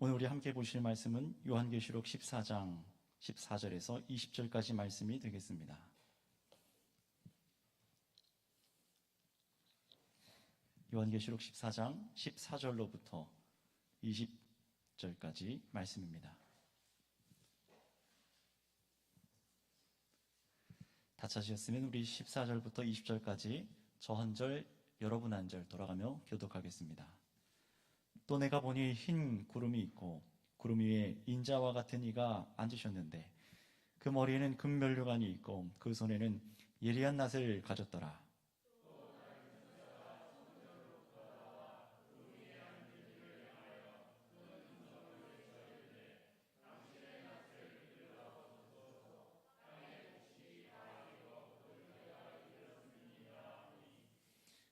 오늘 우리 함께 보실 말씀은 요한계시록 14장 14절에서 20절까지 말씀이 되겠습니다. 요한계시록 14장 14절로부터 20절까지 말씀입니다. 다 찾으셨으면 우리 14절부터 20절까지 저 한 절, 여러분 한 절 돌아가며 교독하겠습니다. 또 내가 보니 흰 구름이 있고 구름 위에 인자와 같은 이가 앉으셨는데 그 머리에는 금면류관이 있고 그 손에는 예리한 낫을 가졌더라.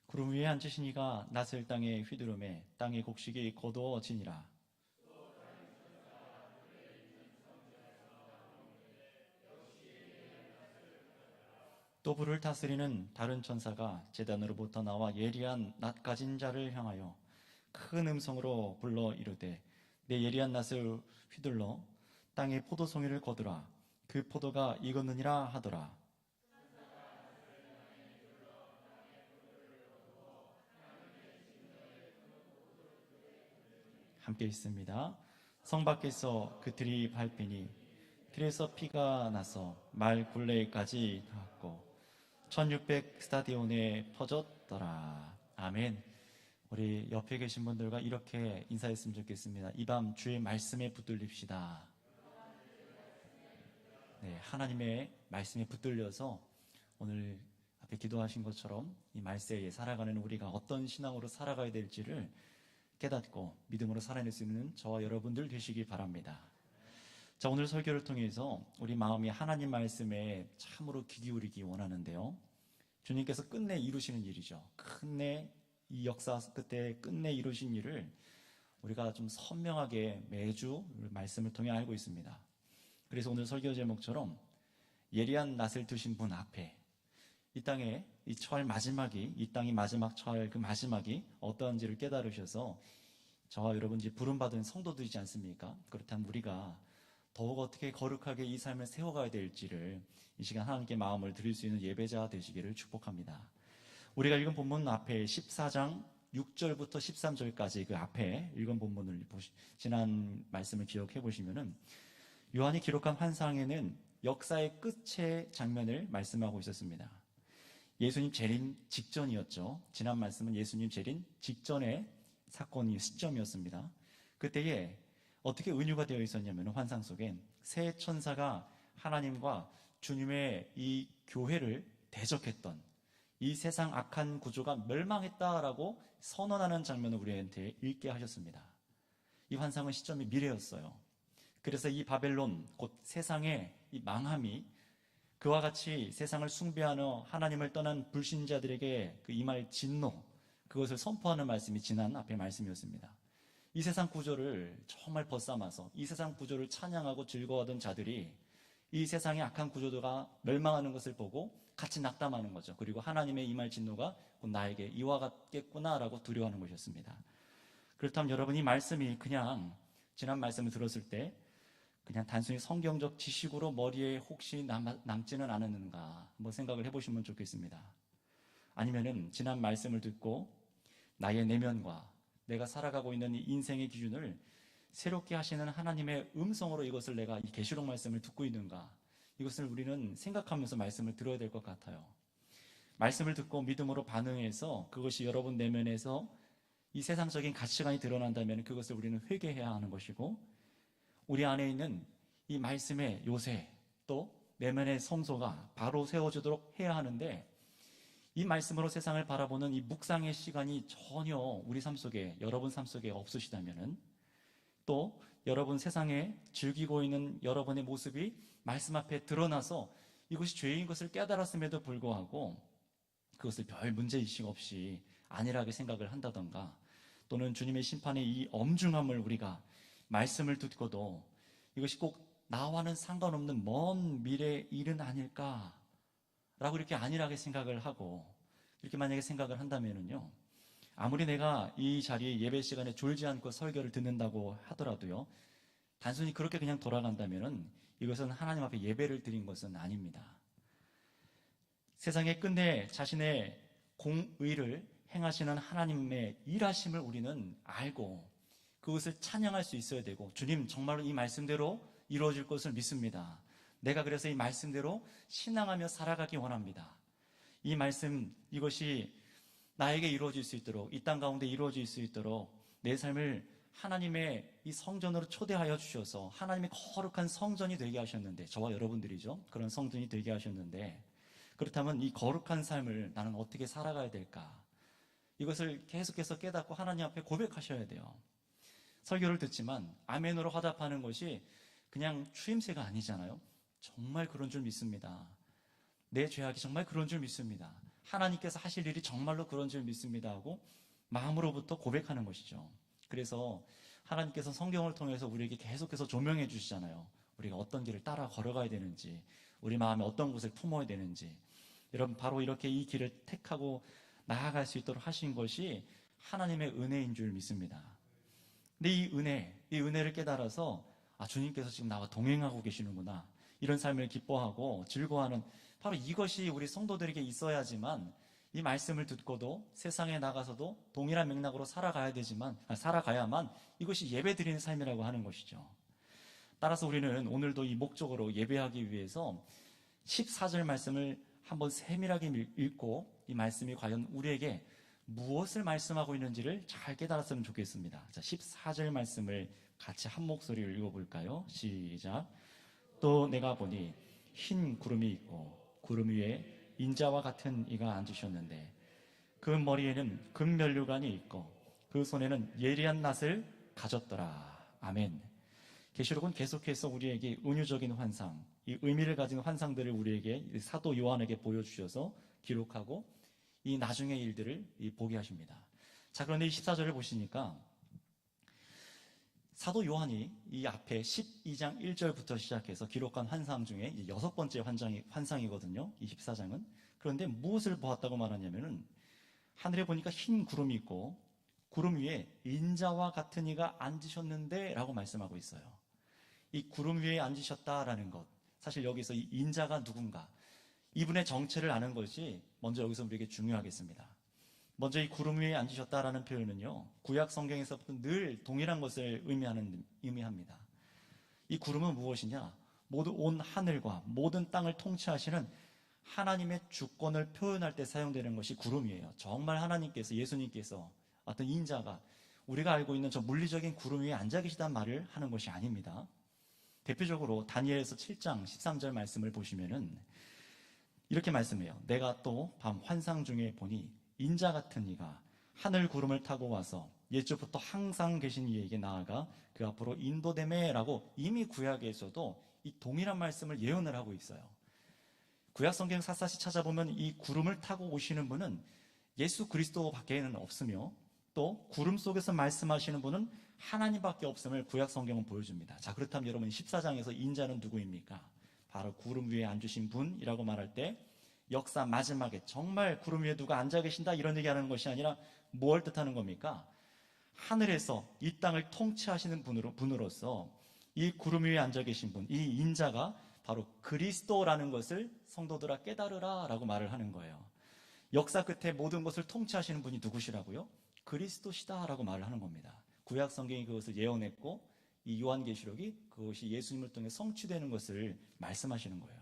구름 위에 앉으신 이가 낫을 땅에 휘두르매 땅의 곡식이 거두어지니라. 또 불을 다스리는 다른 천사가 제단으로부터 나와 예리한 낫 가진 자를 향하여 큰 음성으로 불러 이르되 내 예리한 낫을 휘둘러 땅의 포도송이를 거두라. 그 포도가 익었느니라 하더라. 함께 있습니다. 성 밖에서 그 들이 밟히니 들에서 피가 나서 말 굴레까지 닿았고 1600 스타디온에 퍼졌더라. 아멘. 우리 옆에 계신 분들과 이렇게 인사했으면 좋겠습니다. 이 밤 주의 말씀에 붙들립시다. 네, 하나님의 말씀에 붙들려서 오늘 앞에 기도하신 것처럼 이 말세에 살아가는 우리가 어떤 신앙으로 살아가야 될지를 깨닫고 믿음으로 살아낼 수 있는 저와 여러분들 되시기 바랍니다. 자, 오늘 설교를 통해서 우리 마음이 하나님 말씀에 참으로 귀 기울이기 원하는데요. 주님께서 끝내 이루시는 일이죠. 끝내 이 역사 끝에 끝내 이루신 일을 우리가 좀 선명하게 매주 말씀을 통해 알고 있습니다. 그래서 오늘 설교 제목처럼 예리한 낫을 드신 분 앞에 이 땅에 이 처할 마지막이 이 땅이 마지막 처할 그 마지막이 어떠한지를 깨달으셔서 저와 여러분 이제 부름받은 성도들이지 않습니까? 그렇다면 우리가 더욱 어떻게 거룩하게 이 삶을 세워가야 될지를 이 시간 하나님께 마음을 드릴 수 있는 예배자 되시기를 축복합니다. 우리가 읽은 본문 앞에 14장 6절부터 13절까지 그 앞에 읽은 본문을 지난 말씀을 기억해 보시면은 요한이 기록한 환상에는 역사의 끝의 장면을 말씀하고 있었습니다. 예수님 재림 직전이었죠. 지난 말씀은 예수님 재림 직전의 사건이 시점이었습니다. 그때에 어떻게 은유가 되어 있었냐면 환상 속엔 새 천사가 하나님과 주님의 이 교회를 대적했던 이 세상 악한 구조가 멸망했다라고 선언하는 장면을 우리한테 읽게 하셨습니다. 이 환상은 시점이 미래였어요. 그래서 이 바벨론 곧 세상의 이 망함이 그와 같이 세상을 숭배하며 하나님을 떠난 불신자들에게 그 임할 진노, 그것을 선포하는 말씀이 지난 앞의 말씀이었습니다. 이 세상 구조를 정말 벗삼아서 이 세상 구조를 찬양하고 즐거워하던 자들이 이 세상의 악한 구조가 멸망하는 것을 보고 같이 낙담하는 거죠. 그리고 하나님의 임할 진노가 곧 나에게 이와 같겠구나라고 두려워하는 것이었습니다. 그렇다면 여러분, 이 말씀이 그냥 지난 말씀을 들었을 때 그냥 단순히 성경적 지식으로 머리에 혹시 남지는 않았는가 한번 생각을 해보시면 좋겠습니다. 아니면은 지난 말씀을 듣고 나의 내면과 내가 살아가고 있는 이 인생의 기준을 새롭게 하시는 하나님의 음성으로 이것을 내가 이 계시록 말씀을 듣고 있는가, 이것을 우리는 생각하면서 말씀을 들어야 될 것 같아요. 말씀을 듣고 믿음으로 반응해서 그것이 여러분 내면에서 이 세상적인 가치관이 드러난다면 그것을 우리는 회개해야 하는 것이고, 우리 안에 있는 이 말씀의 요새 또 내면의 성소가 바로 세워지도록 해야 하는데, 이 말씀으로 세상을 바라보는 이 묵상의 시간이 전혀 우리 삶 속에, 여러분 삶 속에 없으시다면은, 또 여러분 세상에 즐기고 있는 여러분의 모습이 말씀 앞에 드러나서 이것이 죄인 것을 깨달았음에도 불구하고 그것을 별 문제의식 없이 안일하게 생각을 한다던가, 또는 주님의 심판의 이 엄중함을 우리가 말씀을 듣고도 이것이 꼭 나와는 상관없는 먼 미래의 일은 아닐까라고 이렇게 안일하게 생각을 하고, 이렇게 만약에 생각을 한다면은요, 아무리 내가 이 자리에 예배 시간에 졸지 않고 설교를 듣는다고 하더라도요, 단순히 그렇게 그냥 돌아간다면은 이것은 하나님 앞에 예배를 드린 것은 아닙니다. 세상에 끝내 자신의 공의를 행하시는 하나님의 일하심을 우리는 알고 그것을 찬양할 수 있어야 되고, 주님 정말로 이 말씀대로 이루어질 것을 믿습니다. 내가 그래서 이 말씀대로 신앙하며 살아가기 원합니다. 이 말씀, 이것이 나에게 이루어질 수 있도록, 이 땅 가운데 이루어질 수 있도록 내 삶을 하나님의 이 성전으로 초대하여 주셔서 하나님의 거룩한 성전이 되게 하셨는데, 저와 여러분들이죠, 그런 성전이 되게 하셨는데, 그렇다면 이 거룩한 삶을 나는 어떻게 살아가야 될까? 이것을 계속해서 깨닫고 하나님 앞에 고백하셔야 돼요. 설교를 듣지만 아멘으로 화답하는 것이 그냥 추임새가 아니잖아요. 정말 그런 줄 믿습니다. 내 죄악이 정말 그런 줄 믿습니다. 하나님께서 하실 일이 정말로 그런 줄 믿습니다 하고 마음으로부터 고백하는 것이죠. 그래서 하나님께서 성경을 통해서 우리에게 계속해서 조명해 주시잖아요. 우리가 어떤 길을 따라 걸어가야 되는지, 우리 마음에 어떤 것을 품어야 되는지. 여러분, 바로 이렇게 이 길을 택하고 나아갈 수 있도록 하신 것이 하나님의 은혜인 줄 믿습니다. 근데 이 은혜를 깨달아서, 아, 주님께서 지금 나와 동행하고 계시는구나, 이런 삶을 기뻐하고 즐거워하는, 바로 이것이 우리 성도들에게 있어야지만 이 말씀을 듣고도 세상에 나가서도 동일한 맥락으로 살아가야만 이것이 예배드리는 삶이라고 하는 것이죠. 따라서 우리는 오늘도 이 목적으로 예배하기 위해서 14절 말씀을 한번 세밀하게 읽고 이 말씀이 과연 우리에게 무엇을 말씀하고 있는지를 잘 깨달았으면 좋겠습니다. 자, 14절 말씀을 같이 한 목소리로 읽어볼까요? 시작. 또 내가 보니 흰 구름이 있고 구름 위에 인자와 같은 이가 앉으셨는데 그 머리에는 금면류관이 있고 그 손에는 예리한 낫을 가졌더라. 아멘. 계시록은 계속해서 우리에게 은유적인 환상, 이 의미를 가진 환상들을 우리에게 사도 요한에게 보여주셔서 기록하고 이 나중의 일들을 보게 하십니다. 자, 그런데 이 14절을 보시니까 사도 요한이 이 앞에 12장 1절부터 시작해서 기록한 환상 중에 이제 6번째 환상이거든요. 이 14장은. 그런데 무엇을 보았다고 말하냐면은 하늘에 보니까 흰 구름이 있고 구름 위에 인자와 같은 이가 앉으셨는데 라고 말씀하고 있어요. 이 구름 위에 앉으셨다라는 것, 사실 여기서 이 인자가 누군가, 이분의 정체를 아는 것이 먼저 여기서 우리에게 중요하겠습니다. 먼저 이 구름 위에 앉으셨다라는 표현은요, 구약 성경에서부터 늘 동일한 것을 의미합니다. 이 구름은 무엇이냐? 모두 온 하늘과 모든 땅을 통치하시는 하나님의 주권을 표현할 때 사용되는 것이 구름이에요. 정말 하나님께서, 예수님께서 어떤 인자가 우리가 알고 있는 저 물리적인 구름 위에 앉아 계시단 말을 하는 것이 아닙니다. 대표적으로 다니엘서 7장 13절 말씀을 보시면은 이렇게 말씀해요. 내가 또 밤 환상 중에 보니 인자 같은 이가 하늘 구름을 타고 와서 예주부터 항상 계신 이에게 나아가 그 앞으로 인도되매라고 이미 구약에서도 이 동일한 말씀을 예언을 하고 있어요. 구약 성경 샅샅이 찾아보면 이 구름을 타고 오시는 분은 예수 그리스도 밖에는 없으며 또 구름 속에서 말씀하시는 분은 하나님밖에 없음을 구약 성경은 보여줍니다. 자, 그렇다면 여러분 14장에서 인자는 누구입니까? 바로 구름 위에 앉으신 분이라고 말할 때 역사 마지막에 정말 구름 위에 누가 앉아 계신다 이런 얘기하는 것이 아니라 뭘 뜻하는 겁니까? 하늘에서 이 땅을 통치하시는 분으로서 이 구름 위에 앉아 계신 분, 이 인자가 바로 그리스도라는 것을 성도들아 깨달으라 라고 말을 하는 거예요. 역사 끝에 모든 것을 통치하시는 분이 누구시라고요? 그리스도시다 라고 말을 하는 겁니다. 구약 성경이 그것을 예언했고 이 요한계시록이 그것이 예수님을 통해 성취되는 것을 말씀하시는 거예요.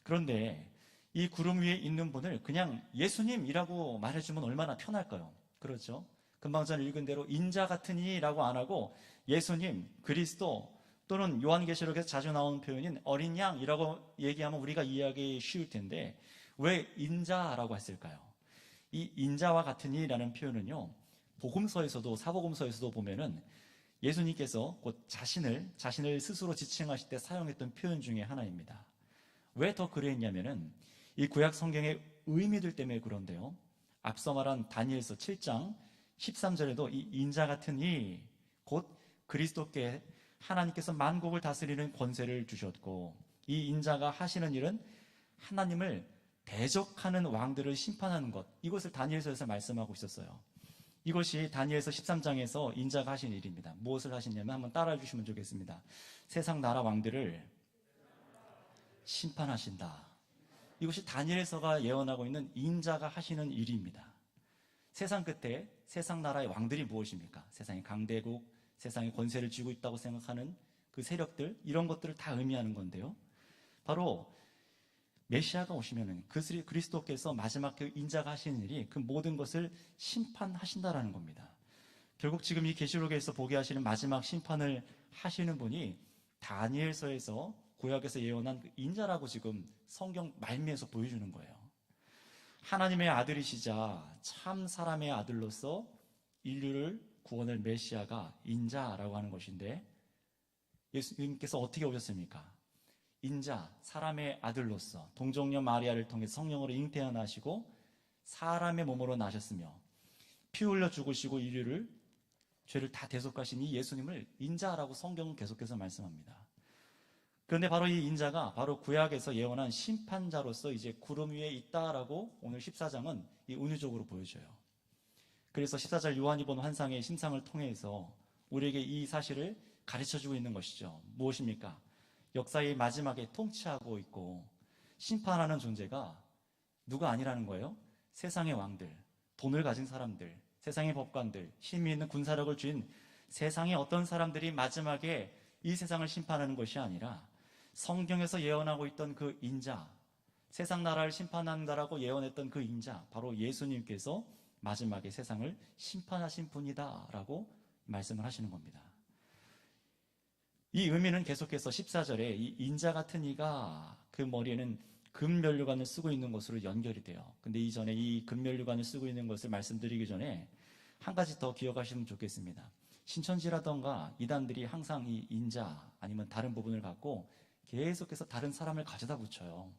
그런데 이 구름 위에 있는 분을 그냥 예수님이라고 말해주면 얼마나 편할까요? 그렇죠? 금방 전에 읽은 대로 인자 같은 이라고 안 하고 예수님, 그리스도 또는 요한계시록에서 자주 나오는 표현인 어린 양이라고 얘기하면 우리가 이해하기 쉬울 텐데 왜 인자라고 했을까요? 이 인자와 같은 이라는 표현은요, 복음서에서도 사복음서에서도 보면은 예수님께서 곧 자신을 스스로 지칭하실 때 사용했던 표현 중에 하나입니다. 왜 더 그랬냐면은 이 구약 성경의 의미들 때문에 그런데요. 앞서 말한 다니엘서 7장 13절에도 이 인자 같은 이 곧 그리스도께 하나님께서 만국을 다스리는 권세를 주셨고 이 인자가 하시는 일은 하나님을 대적하는 왕들을 심판하는 것, 이것을 다니엘서에서 말씀하고 있었어요. 이것이 다니엘서 13장에서 인자가 하신 일입니다. 무엇을 하시냐면 한번 따라해 주시면 좋겠습니다. 세상 나라 왕들을 심판하신다. 이것이 다니엘서가 예언하고 있는 인자가 하시는 일입니다. 세상 끝에 세상 나라의 왕들이 무엇입니까? 세상의 강대국, 세상의 권세를 쥐고 있다고 생각하는 그 세력들, 이런 것들을 다 의미하는 건데요. 바로 메시아가 오시면은 그리스도께서 마지막 그 인자가 하시는 일이 그 모든 것을 심판하신다라는 겁니다. 결국 지금 이 계시록에서 보게 하시는 마지막 심판을 하시는 분이 다니엘서에서 구약에서 예언한 그 인자라고 지금 성경 말미에서 보여주는 거예요. 하나님의 아들이시자 참 사람의 아들로서 인류를 구원할 메시아가 인자라고 하는 것인데, 예수님께서 어떻게 오셨습니까? 인자, 사람의 아들로서 동정녀 마리아를 통해 성령으로 잉태하시고 사람의 몸으로 나셨으며 피 흘려 죽으시고 인류를 죄를 다 대속하신 이 예수님을 인자라고 성경은 계속해서 말씀합니다. 그런데 바로 이 인자가 바로 구약에서 예언한 심판자로서 이제 구름 위에 있다라고 오늘 14장은 이 은유적으로 보여줘요. 그래서 14절 요한이 본 환상의 심상을 통해서 우리에게 이 사실을 가르쳐주고 있는 것이죠. 무엇입니까? 역사의 마지막에 통치하고 있고 심판하는 존재가 누가 아니라는 거예요? 세상의 왕들, 돈을 가진 사람들, 세상의 법관들, 힘이 있는 군사력을 쥔 세상의 어떤 사람들이 마지막에 이 세상을 심판하는 것이 아니라 성경에서 예언하고 있던 그 인자, 세상 나라를 심판한다라고 예언했던 그 인자, 바로 예수님께서 마지막에 세상을 심판하신 분이다라고 말씀을 하시는 겁니다. 이 의미는 계속해서 14절에 이 인자 같은 이가 그 머리에는 금면류관을 쓰고 있는 것으로 연결이 돼요. 근데 이전에 이 금면류관을 쓰고 있는 것을 말씀드리기 전에 한 가지 더 기억하시면 좋겠습니다. 신천지라던가 이단들이 항상 이 인자 아니면 다른 부분을 갖고 계속해서 다른 사람을 가져다 붙여요.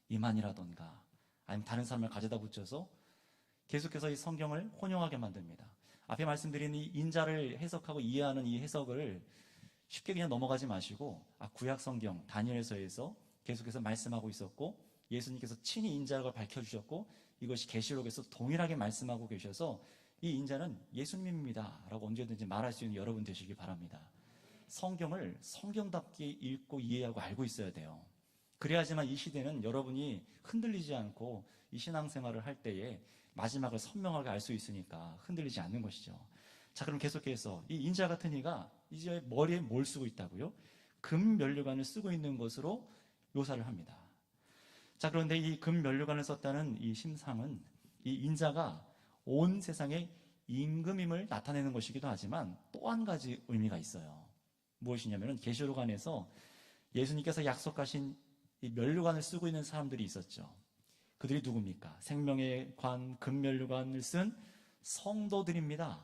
이만이라던가 아니면 다른 사람을 가져다 붙여서 계속해서 이 성경을 혼용하게 만듭니다. 앞에 말씀드린 이 인자를 해석하고 이해하는 이 해석을 쉽게 그냥 넘어가지 마시고 구약 성경 다니엘서에서 계속해서 말씀하고 있었고 예수님께서 친히 인자라고 밝혀주셨고 이것이 계시록에서 동일하게 말씀하고 계셔서 이 인자는 예수님입니다 라고 언제든지 말할 수 있는 여러분 되시기 바랍니다. 성경을 성경답게 읽고 이해하고 알고 있어야 돼요. 그래야지만 이 시대는 여러분이 흔들리지 않고 이 신앙생활을 할 때에 마지막을 선명하게 알 수 있으니까 흔들리지 않는 것이죠. 자, 그럼 계속해서 이 인자 같은 이가 이제 머리에 뭘 쓰고 있다고요? 금면류관을 쓰고 있는 것으로 묘사를 합니다. 자, 그런데 이 금면류관을 썼다는 이 심상은 이 인자가 온 세상의 임금임을 나타내는 것이기도 하지만 또 한 가지 의미가 있어요. 무엇이냐면 계시록 안에서 예수님께서 약속하신 이 면류관을 쓰고 있는 사람들이 있었죠. 그들이 누굽니까? 생명의 관, 금면류관을 쓴 성도들입니다.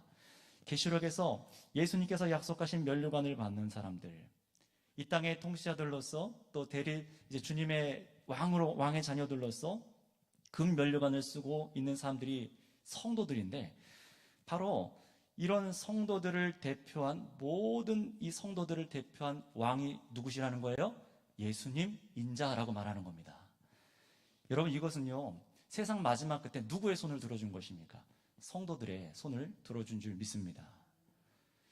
계시록에서 예수님께서 약속하신 면류관을 받는 사람들, 이 땅의 통치자들로서 또 대리 이제 주님의 왕의 자녀들로서 금면류관을 쓰고 있는 사람들이 성도들인데, 바로 이런 성도들을 대표한 모든 이 성도들을 대표한 왕이 누구시라는 거예요? 예수님 인자라고 말하는 겁니다. 여러분, 이것은요 세상 마지막 끝에 누구의 손을 들어준 것입니까? 성도들의 손을 들어준 줄 믿습니다.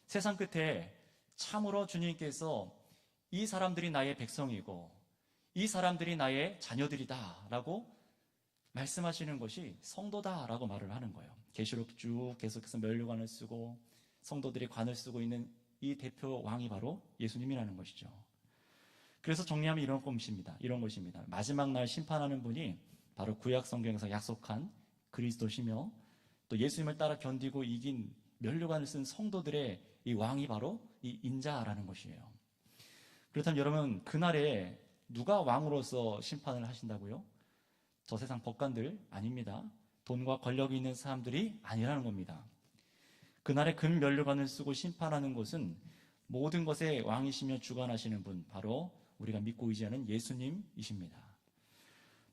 세상 끝에 참으로 주님께서 이 사람들이 나의 백성이고 이 사람들이 나의 자녀들이다 라고 말씀하시는 것이 성도다라고 말을 하는 거예요. 계시록 쭉 계속해서 면류관을 쓰고 성도들이 관을 쓰고 있는 이 대표 왕이 바로 예수님이라는 것이죠. 그래서 정리하면 이런 것입니다. 마지막 날 심판하는 분이 바로 구약 성경에서 약속한 그리스도시며 또 예수님을 따라 견디고 이긴 면류관을 쓴 성도들의 이 왕이 바로 이 인자라는 것이에요. 그렇다면 여러분, 그날에 누가 왕으로서 심판을 하신다고요? 저 세상 법관들 아닙니다. 돈과 권력이 있는 사람들이 아니라는 겁니다. 그날에 금면류관을 쓰고 심판하는 것은 모든 것의 왕이시며 주관하시는 분, 바로 우리가 믿고 의지하는 예수님이십니다.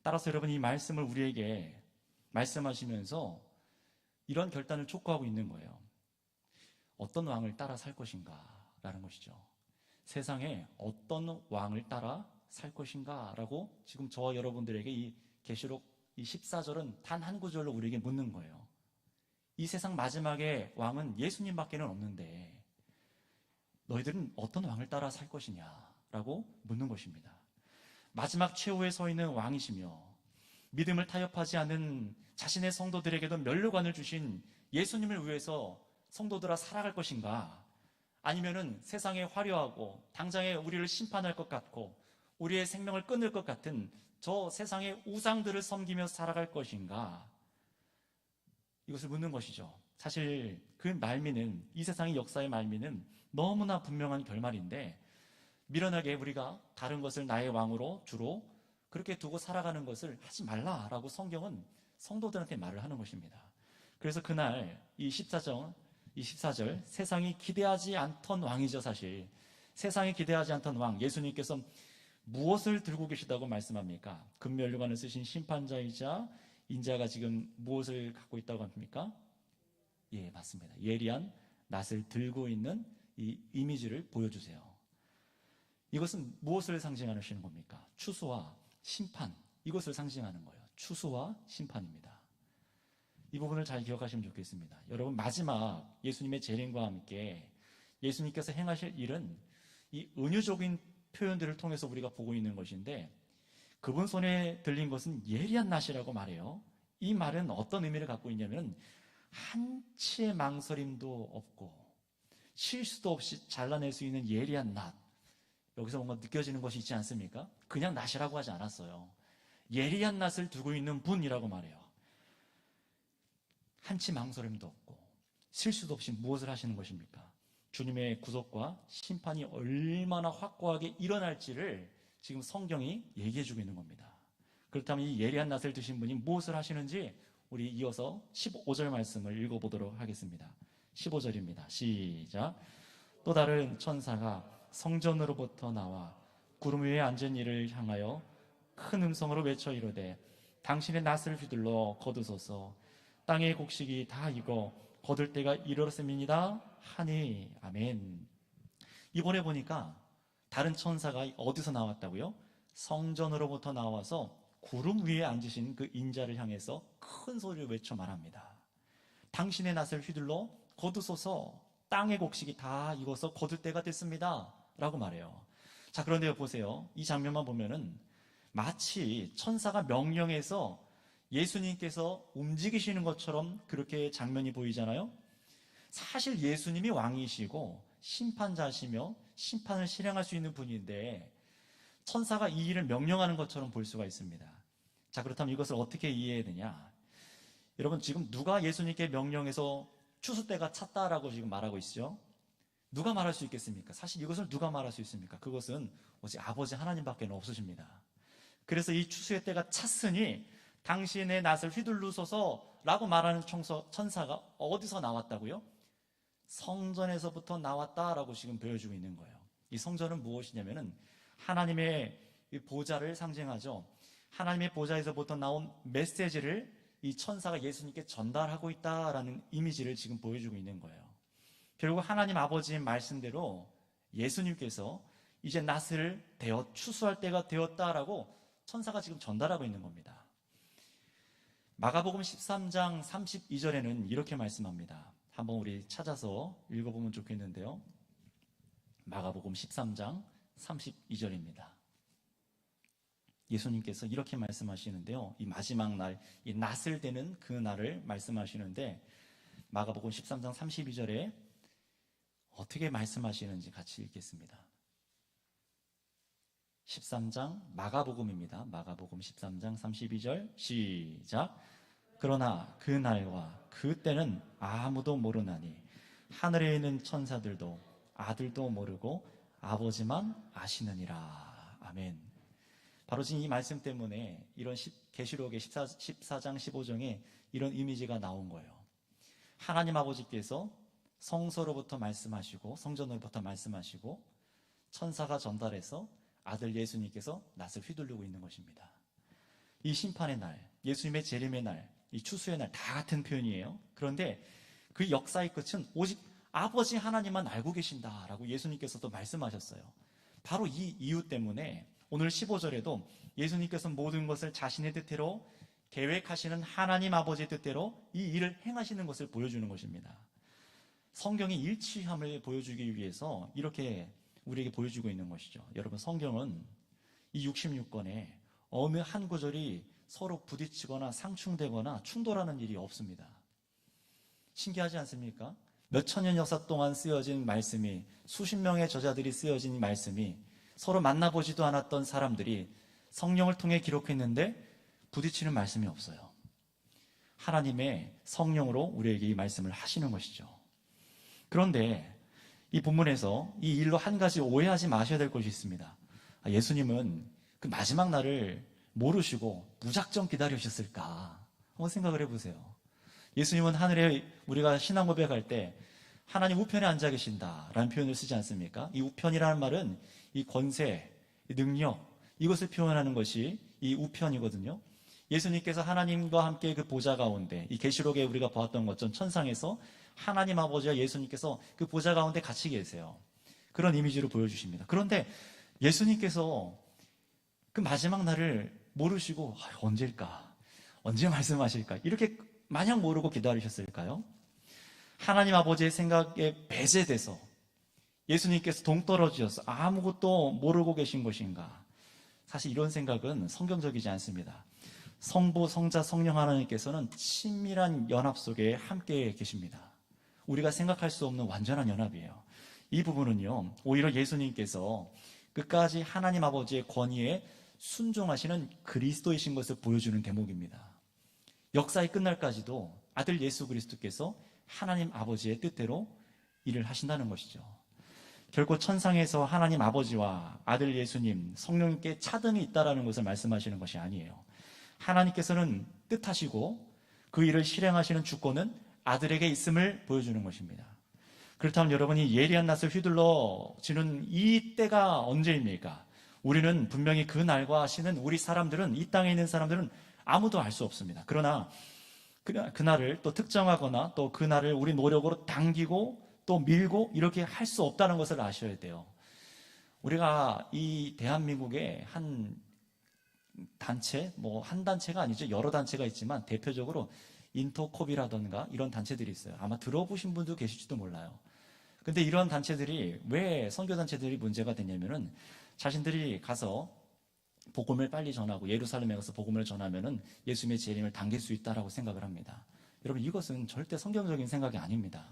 따라서 여러분, 이 말씀을 우리에게 말씀하시면서 이런 결단을 촉구하고 있는 거예요. 어떤 왕을 따라 살 것인가 라는 것이죠. 세상에 어떤 왕을 따라 살 것인가 라고 지금 저와 여러분들에게 이 계시록 이 14절은 단 한 구절로 우리에게 묻는 거예요. 이 세상 마지막에 왕은 예수님밖에는 없는데 너희들은 어떤 왕을 따라 살 것이냐라고 묻는 것입니다. 마지막 최후에 서 있는 왕이시며 믿음을 타협하지 않는 자신의 성도들에게도 면류관을 주신 예수님을 위해서 성도들아 살아갈 것인가? 아니면은 세상에 화려하고 당장에 우리를 심판할 것 같고 우리의 생명을 끊을 것 같은 저 세상의 우상들을 섬기며 살아갈 것인가? 이것을 묻는 것이죠. 사실 그 말미는, 이 세상의 역사의 말미는 너무나 분명한 결말인데 미련하게 우리가 다른 것을 나의 왕으로 주로 그렇게 두고 살아가는 것을 하지 말라라고 성경은 성도들한테 말을 하는 것입니다. 그래서 그날 이 14절 세상이 기대하지 않던 왕이죠. 사실 세상이 기대하지 않던 왕 예수님께서 무엇을 들고 계시다고 말씀합니까? 금면류관을 쓰신 심판자이자 인자가 지금 무엇을 갖고 있다고 합니까? 예, 맞습니다. 예리한 낫을 들고 있는 이 이미지를 보여주세요. 이것은 무엇을 상징하시는 겁니까? 추수와 심판, 이것을 상징하는 거예요. 추수와 심판입니다. 이 부분을 잘 기억하시면 좋겠습니다. 여러분, 마지막 예수님의 재림과 함께 예수님께서 행하실 일은 이 은유적인 표현들을 통해서 우리가 보고 있는 것인데 그분 손에 들린 것은 예리한 낫이라고 말해요. 이 말은 어떤 의미를 갖고 있냐면 한치의 망설임도 없고 실수도 없이 잘라낼 수 있는 예리한 낫. 여기서 뭔가 느껴지는 것이 있지 않습니까? 그냥 낫이라고 하지 않았어요. 예리한 낫을 두고 있는 분이라고 말해요. 한치 망설임도 없고 실수도 없이 무엇을 하시는 것입니까? 주님의 구속과 심판이 얼마나 확고하게 일어날지를 지금 성경이 얘기해주고 있는 겁니다. 그렇다면 이 예리한 낫을 드신 분이 무엇을 하시는지 우리 이어서 15절 말씀을 읽어보도록 하겠습니다. 15절입니다. 시작. 또 다른 천사가 성전으로부터 나와 구름 위에 앉은 이를 향하여 큰 음성으로 외쳐 이르되 당신의 낫을 휘둘러 거두소서. 땅의 곡식이 다 익어 거둘 때가 이르렀음이니이다 하니. 아멘. 이번에 보니까 다른 천사가 어디서 나왔다고요? 성전으로부터 나와서 구름 위에 앉으신 그 인자를 향해서 큰 소리를 외쳐 말합니다. 당신의 낫을 휘둘러 거두소서. 땅의 곡식이 다 익어서 거둘 때가 됐습니다 라고 말해요. 자, 그런데 보세요. 이 장면만 보면은 마치 천사가 명령해서 예수님께서 움직이시는 것처럼 그렇게 장면이 보이잖아요. 사실 예수님이 왕이시고 심판자시며 심판을 실행할 수 있는 분인데 천사가 이 일을 명령하는 것처럼 볼 수가 있습니다. 자, 그렇다면 이것을 어떻게 이해해야 되냐? 여러분, 지금 누가 예수님께 명령해서 추수 때가 찼다라고 지금 말하고 있죠? 누가 말할 수 있겠습니까? 사실 이것을 누가 말할 수 있습니까? 그것은 오직 아버지 하나님밖에 없으십니다. 그래서 이 추수의 때가 찼으니 당신의 낫을 휘둘르소서라고 말하는 천사가 어디서 나왔다고요? 성전에서부터 나왔다라고 지금 보여주고 있는 거예요. 이 성전은 무엇이냐면은 하나님의 보좌를 상징하죠. 하나님의 보좌에서부터 나온 메시지를 이 천사가 예수님께 전달하고 있다라는 이미지를 지금 보여주고 있는 거예요. 결국 하나님 아버지의 말씀대로 예수님께서 이제 낫을 추수할 때가 되었다라고 천사가 지금 전달하고 있는 겁니다. 마가복음 13장 32절에는 이렇게 말씀합니다. 한번 우리 찾아서 읽어보면 좋겠는데요. 마가복음 13장 32절입니다. 예수님께서 이렇게 말씀하시는데요. 이 마지막 날, 이 낫을 대는 그 날을 말씀하시는데 마가복음 13장 32절에 어떻게 말씀하시는지 같이 읽겠습니다. 13장 마가복음입니다. 마가복음 13장 32절 시작. 그러나 그 날과 그 때는 아무도 모르나니 하늘에 있는 천사들도 아들도 모르고 아버지만 아시느니라. 아멘. 바로 지금 이 말씀 때문에 이런 계시록의 14장 15장에 이런 이미지가 나온 거예요. 하나님 아버지께서 성소로부터 말씀하시고 성전으로부터 말씀하시고 천사가 전달해서 아들 예수님께서 낫을 휘두르고 있는 것입니다. 이 심판의 날, 예수님의 재림의 날, 이 추수의 날 다 같은 표현이에요. 그런데 그 역사의 끝은 오직 아버지 하나님만 알고 계신다라고 예수님께서도 말씀하셨어요. 바로 이 이유 때문에 오늘 15절에도 예수님께서 모든 것을 자신의 뜻대로 계획하시는 하나님 아버지의 뜻대로 이 일을 행하시는 것을 보여주는 것입니다. 성경의 일치함을 보여주기 위해서 이렇게 우리에게 보여주고 있는 것이죠. 여러분, 성경은 이 66권에 어느 한 구절이 서로 부딪히거나 상충되거나 충돌하는 일이 없습니다. 신기하지 않습니까? 몇 천년 역사 동안 쓰여진 말씀이, 수십 명의 저자들이 쓰여진 말씀이 서로 만나보지도 않았던 사람들이 성령을 통해 기록했는데 부딪히는 말씀이 없어요. 하나님의 성령으로 우리에게 이 말씀을 하시는 것이죠. 그런데 이 본문에서 이 일로 한 가지 오해하지 마셔야 될 것이 있습니다. 예수님은 그 마지막 날을 모르시고 무작정 기다리셨을까? 한번 생각을 해보세요. 예수님은 하늘에 우리가 신앙 고백할 때 하나님 우편에 앉아 계신다라는 표현을 쓰지 않습니까? 이 우편이라는 말은 이 권세, 이 능력, 이것을 표현하는 것이 이 우편이거든요. 예수님께서 하나님과 함께 그 보좌 가운데, 이 계시록에 우리가 보았던 것처럼 천상에서 하나님 아버지와 예수님께서 그 보좌 가운데 같이 계세요. 그런 이미지로 보여주십니다. 그런데 예수님께서 그 마지막 날을 모르시고 언제일까? 언제 말씀하실까? 이렇게 마냥 모르고 기다리셨을까요? 하나님 아버지의 생각에 배제돼서 예수님께서 동떨어지셔서 아무것도 모르고 계신 것인가? 사실 이런 생각은 성경적이지 않습니다. 성부, 성자, 성령 하나님께서는 친밀한 연합 속에 함께 계십니다. 우리가 생각할 수 없는 완전한 연합이에요. 이 부분은요, 오히려 예수님께서 끝까지 하나님 아버지의 권위에 순종하시는 그리스도이신 것을 보여주는 대목입니다. 역사의 끝날까지도 아들 예수 그리스도께서 하나님 아버지의 뜻대로 일을 하신다는 것이죠. 결코 천상에서 하나님 아버지와 아들 예수님, 성령님께 차등이 있다는 것을 말씀하시는 것이 아니에요. 하나님께서는 뜻하시고 그 일을 실행하시는 주권은 아들에게 있음을 보여주는 것입니다. 그렇다면 여러분이 예리한 낫을 휘둘러지는 이 때가 언제입니까? 우리는 분명히 그 날과 시는 우리 사람들은, 이 땅에 있는 사람들은 아무도 알 수 없습니다. 그러나 그날을 또 특정하거나 또 그날을 우리 노력으로 당기고 또 밀고 이렇게 할 수 없다는 것을 아셔야 돼요. 우리가 이 대한민국의 한 단체, 한 단체가 아니죠. 여러 단체가 있지만 대표적으로 인터콥이라던가 이런 단체들이 있어요. 아마 들어보신 분도 계실지도 몰라요. 근데 이런 단체들이 왜 선교단체들이 문제가 되냐면은 자신들이 가서 복음을 빨리 전하고 예루살렘에 가서 복음을 전하면은 예수님의 재림을 당길 수 있다라고 생각을 합니다. 여러분, 이것은 절대 성경적인 생각이 아닙니다.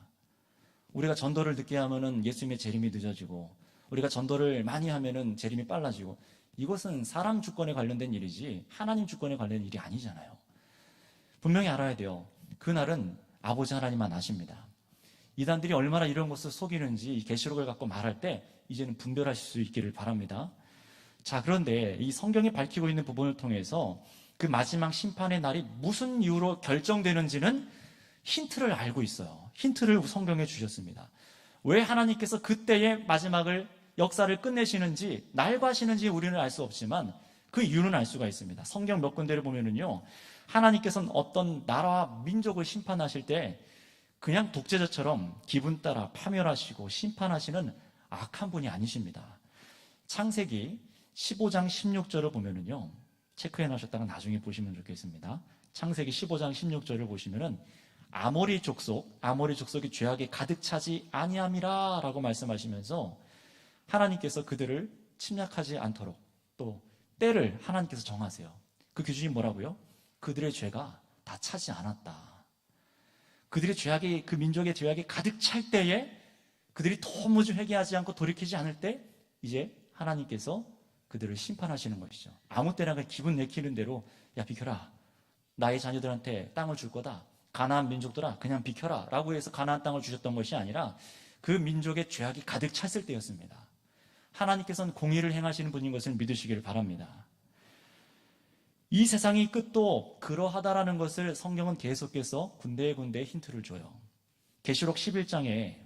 우리가 전도를 늦게 하면은 예수님의 재림이 늦어지고, 우리가 전도를 많이 하면은 재림이 빨라지고, 이것은 사람 주권에 관련된 일이지 하나님 주권에 관련된 일이 아니잖아요. 분명히 알아야 돼요. 그날은 아버지 하나님만 아십니다. 이단들이 얼마나 이런 것을 속이는지 이 계시록을 갖고 말할 때 이제는 분별하실 수 있기를 바랍니다. 자, 그런데 이 성경이 밝히고 있는 부분을 통해서 그 마지막 심판의 날이 무슨 이유로 결정되는지는 힌트를 알고 있어요. 힌트를 성경에 주셨습니다. 왜 하나님께서 그때의 마지막을, 역사를 끝내시는지, 날과시는지 우리는 알 수 없지만 그 이유는 알 수가 있습니다. 성경 몇 군데를 보면은요, 하나님께서는 어떤 나라와 민족을 심판하실 때 그냥 독재자처럼 기분 따라 파멸하시고 심판하시는 악한 분이 아니십니다. 창세기 15장 16절을 보면은요, 체크해 놔셨다가 나중에 보시면 좋겠습니다. 창세기 15장 16절을 보시면은 아모리 족속이 죄악에 가득 차지 아니함이라 라고 말씀하시면서 하나님께서 그들을 침략하지 않도록 또 때를 하나님께서 정하세요. 그 기준이 뭐라고요? 그들의 죄가 다 차지 않았다. 그들의 죄악이, 그 민족의 죄악이 가득 찰 때에, 그들이 도무지 회개하지 않고 돌이키지 않을 때 이제 하나님께서 그들을 심판하시는 것이죠. 아무 때나 기분 내키는 대로 야 비켜라, 나의 자녀들한테 땅을 줄 거다, 가나안 민족들아 그냥 비켜라 라고 해서 가나안 땅을 주셨던 것이 아니라 그 민족의 죄악이 가득 찼을 때였습니다. 하나님께서는 공의를 행하시는 분인 것을 믿으시기를 바랍니다. 이 세상의 끝도 그러하다라는 것을 성경은 계속해서 군데군데 힌트를 줘요. 계시록 11장에